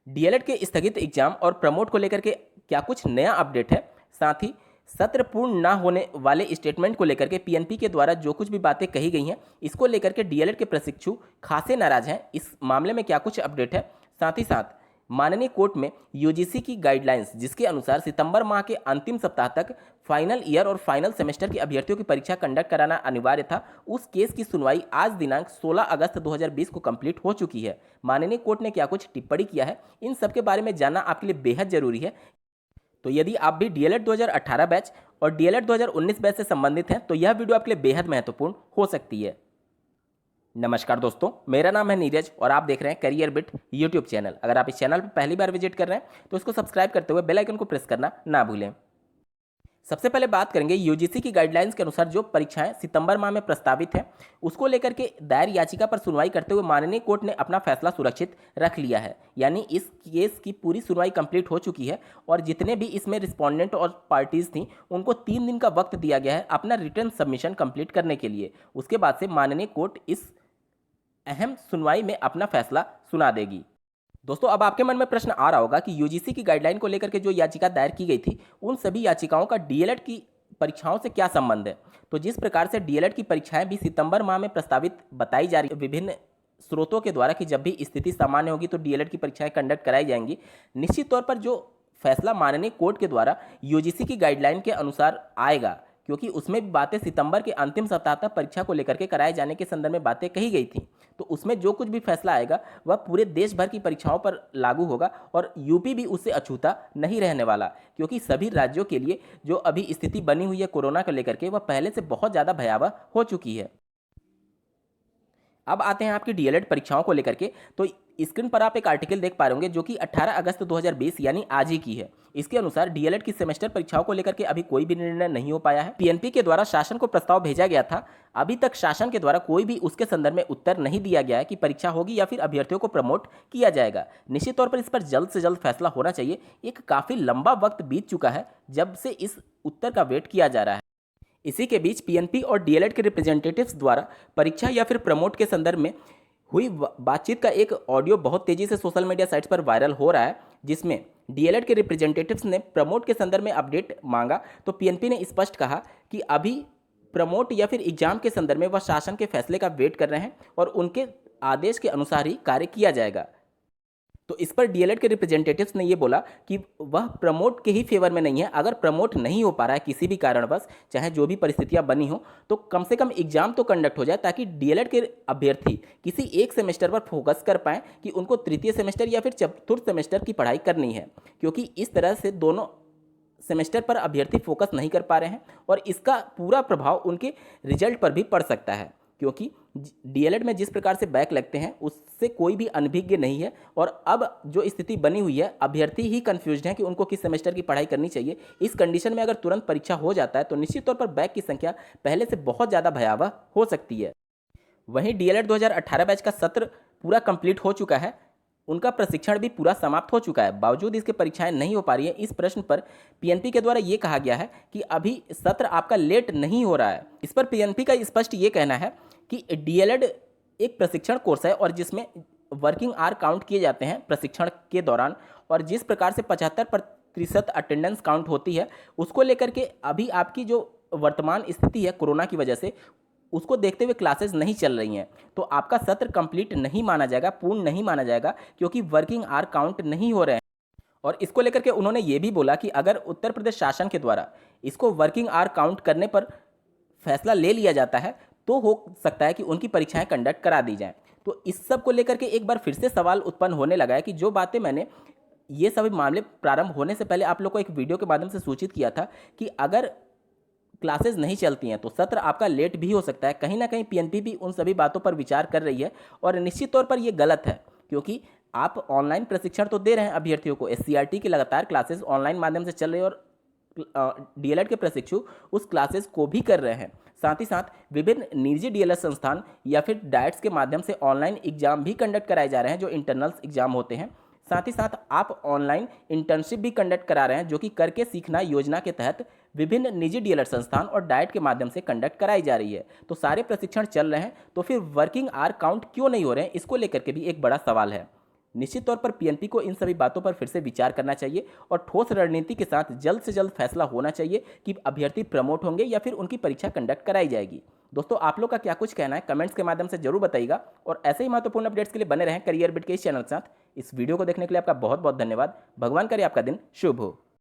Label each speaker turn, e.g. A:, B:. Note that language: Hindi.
A: डीएलएड के स्थगित एग्जाम और प्रमोट को लेकर के क्या कुछ नया अपडेट है? साथ ही सत्र पूर्ण ना होने वाले स्टेटमेंट को लेकर के पीएनपी के द्वारा जो कुछ भी बातें कही गई हैं, इसको लेकर के डीएलएड के प्रशिक्षु खासे नाराज हैं। इस मामले में क्या कुछ अपडेट है? साथ ही साथ माननीय कोर्ट में यूजीसी की गाइडलाइंस, जिसके अनुसार सितंबर माह के अंतिम सप्ताह तक फाइनल ईयर और फाइनल सेमेस्टर के अभ्यर्थियों की परीक्षा कंडक्ट कराना अनिवार्य था, उस केस की सुनवाई आज दिनांक 16 अगस्त 2020 को कंप्लीट हो चुकी है। माननीय कोर्ट ने क्या कुछ टिप्पणी किया है, इन सब के बारे में जानना आपके लिए बेहद जरूरी है। तो यदि आप भी डीएलएड 2018 बैच और डीएलएड 2019 बैच से संबंधित हैं, तो यह वीडियो आपके लिए बेहद महत्वपूर्ण हो सकती है। नमस्कार दोस्तों, मेरा नाम है नीरज और आप देख रहे हैं करियर बिट यूट्यूब चैनल। अगर आप इस चैनल पर पहली बार विजिट कर रहे हैं तो इसको सब्सक्राइब करते हुए बेल आइकन को प्रेस करना ना भूलें। सबसे पहले बात करेंगे यूजीसी की गाइडलाइंस के अनुसार जो परीक्षाएं सितंबर माह में प्रस्तावित हैं, उसको लेकर के दायर याचिका पर सुनवाई करते हुए माननीय कोर्ट ने अपना फैसला सुरक्षित रख लिया है। यानी इस केस की पूरी सुनवाई कंप्लीट हो चुकी है और जितने भी इसमें रिस्पोंडेंट और पार्टीज थी, उनको 3 दिन का वक्त दिया गया है अपना रिटर्न सबमिशन कंप्लीट करने के लिए। उसके बाद से माननीय कोर्ट इस अहम सुनवाई में अपना फैसला सुना देगी। दोस्तों, अब आपके मन में प्रश्न आ रहा होगा कि यूजीसी की गाइडलाइन को लेकर के जो याचिका दायर की गई थी, उन सभी याचिकाओं का डीएलएड की परीक्षाओं से क्या संबंध है? तो जिस प्रकार से डीएलएड की परीक्षाएं भी सितंबर माह में प्रस्तावित बताई जा रही है विभिन्न स्रोतों के द्वारा कि जब भी स्थिति सामान्य होगी तो डीएलएड की परीक्षाएं कंडक्ट कराई जाएंगी, निश्चित तौर पर जो फैसला माननीय कोर्ट के द्वारा यूजीसी की गाइडलाइन के अनुसार आएगा, क्योंकि उसमें भी बातें सितंबर के अंतिम सप्ताह तक परीक्षा को लेकर के कराए जाने के संदर्भ में बातें कही गई थी, तो उसमें जो कुछ भी फैसला आएगा वह पूरे देश भर की परीक्षाओं पर लागू होगा और यूपी भी उससे अछूता नहीं रहने वाला, क्योंकि सभी राज्यों के लिए जो अभी स्थिति बनी हुई है कोरोना को लेकर के, वह पहले से बहुत ज़्यादा भयावह हो चुकी है। अब आते हैं आपकी डीएलएड परीक्षाओं को लेकर के। तो स्क्रीन पर आप एक आर्टिकल देख पा रहे होंगे जो कि 18 अगस्त 2020 यानी आज ही की है। इसके अनुसार डीएलएड की सेमेस्टर परीक्षाओं को लेकर के अभी कोई भी निर्णय नहीं हो पाया है। पीएनपी के द्वारा शासन को प्रस्ताव भेजा गया था, अभी तक शासन के द्वारा कोई भी उसके संदर्भ में उत्तर नहीं दिया गया है कि परीक्षा होगी या फिर अभ्यर्थियों को प्रमोट किया जाएगा। निश्चित तौर पर इस पर जल्द से जल्द फैसला होना चाहिए। एक काफ़ी लंबा वक्त बीत चुका है जब से इस उत्तर का वेट किया जा रहा है। इसी के बीच पीएनपी और डीएलएड के रिप्रेजेंटेटिव्स द्वारा परीक्षा या फिर प्रमोट के संदर्भ में हुई बातचीत का एक ऑडियो बहुत तेजी से सोशल मीडिया साइट्स पर वायरल हो रहा है, जिसमें डीएलएड के रिप्रेजेंटेटिव्स ने प्रमोट के संदर्भ में अपडेट मांगा तो पीएनपी ने स्पष्ट कहा कि अभी प्रमोट या फिर एग्जाम के संदर्भ में वह शासन के फैसले का वेट कर रहे हैं और उनके आदेश के अनुसार ही कार्य किया जाएगा। तो इस पर डीएलएड के रिप्रेजेंटेटिव्स ने ये बोला कि वह प्रमोट के ही फेवर में नहीं है। अगर प्रमोट नहीं हो पा रहा है किसी भी कारणवश, चाहे जो भी परिस्थितियां बनी हो, तो कम से कम एग्जाम तो कंडक्ट हो जाए ताकि डीएलएड के अभ्यर्थी किसी एक सेमेस्टर पर फोकस कर पाएँ कि उनको तृतीय सेमेस्टर या फिर चतुर्थ सेमेस्टर की पढ़ाई करनी है, क्योंकि इस तरह से दोनों सेमेस्टर पर अभ्यर्थी फोकस नहीं कर पा रहे हैं और इसका पूरा प्रभाव उनके रिजल्ट पर भी पड़ सकता है, क्योंकि डीएलएड में जिस प्रकार से बैक लगते हैं उससे कोई भी अनभिज्ञ नहीं है। और अब जो स्थिति बनी हुई है, अभ्यर्थी ही कंफ्यूज्ड हैं कि उनको किस सेमेस्टर की पढ़ाई करनी चाहिए। इस कंडीशन में अगर तुरंत परीक्षा हो जाता है तो निश्चित तौर पर बैक की संख्या पहले से बहुत ज़्यादा भयावह हो सकती है। वहीं डीएलएड 2018 बैच का सत्र पूरा कंप्लीट हो चुका है, उनका प्रशिक्षण भी पूरा समाप्त हो चुका है। बावजूद इसके परीक्षाएं नहीं हो पा रही है, इस प्रश्न पर पीएनपी के द्वारा ये कहा गया है कि अभी सत्र आपका लेट नहीं हो रहा है। इस पर पीएनपी का स्पष्ट ये कहना है कि डीएलएड एक प्रशिक्षण कोर्स है और जिसमें वर्किंग आवर काउंट किए जाते हैं प्रशिक्षण के दौरान, और जिस प्रकार से 75% अटेंडेंस काउंट होती है, उसको लेकर के अभी आपकी जो वर्तमान स्थिति है कोरोना की वजह से, उसको देखते हुए क्लासेस नहीं चल रही हैं, तो आपका सत्र कंप्लीट नहीं माना जाएगा, पूर्ण नहीं माना जाएगा, क्योंकि वर्किंग आवर काउंट नहीं हो रहे हैं। और इसको लेकर के उन्होंने ये भी बोला कि अगर उत्तर प्रदेश शासन के द्वारा इसको वर्किंग आवर काउंट करने पर फैसला ले लिया जाता है तो हो सकता है कि उनकी परीक्षाएं कंडक्ट करा दी जाएं। तो इस सब को लेकर के एक बार फिर से सवाल उत्पन्न होने लगा है कि जो बातें मैंने ये सभी मामले प्रारंभ होने से पहले आप लोग को एक वीडियो के माध्यम से सूचित किया था कि अगर क्लासेस नहीं चलती हैं तो सत्र आपका लेट भी हो सकता है। कहीं ना कहीं पीएनपी भी उन सभी बातों पर विचार कर रही है और निश्चित तौर पर यह गलत है, क्योंकि आप ऑनलाइन प्रशिक्षण तो दे रहे हैं अभ्यर्थियों को, एससीईआरटी की लगातार क्लासेस ऑनलाइन माध्यम से चल रही है और डीएलएड के प्रशिक्षु उस क्लासेस को भी कर रहे हैं। साथ ही साथ विभिन्न निजी डीएलएड संस्थान या फिर डाइट्स के माध्यम से ऑनलाइन एग्जाम भी कंडक्ट कराए जा रहे हैं जो इंटरनल्स एग्जाम होते हैं। साथ ही साथ आप ऑनलाइन इंटर्नशिप भी कंडक्ट करा रहे हैं जो कि करके सीखना योजना के तहत विभिन्न निजी डीएलएड संस्थान और डाइट के माध्यम से कंडक्ट कराई जा रही है। तो सारे प्रशिक्षण चल रहे हैं, तो फिर वर्किंग आवर काउंट क्यों नहीं हो रहे हैं, इसको लेकर के भी एक बड़ा सवाल है। निश्चित तौर पर पीएनपी को इन सभी बातों पर फिर से विचार करना चाहिए और ठोस रणनीति के साथ जल्द से जल्द फैसला होना चाहिए कि अभ्यर्थी प्रमोट होंगे या फिर उनकी परीक्षा कंडक्ट कराई जाएगी। दोस्तों, आप लोग का क्या कुछ कहना है कमेंट्स के माध्यम से जरूर बताइएगा और ऐसे ही महत्वपूर्ण अपडेट्स के लिए बने रहें करियर बिट के इस चैनल के साथ। इस वीडियो को देखने के लिए आपका बहुत बहुत धन्यवाद। भगवान करे आपका दिन शुभ हो।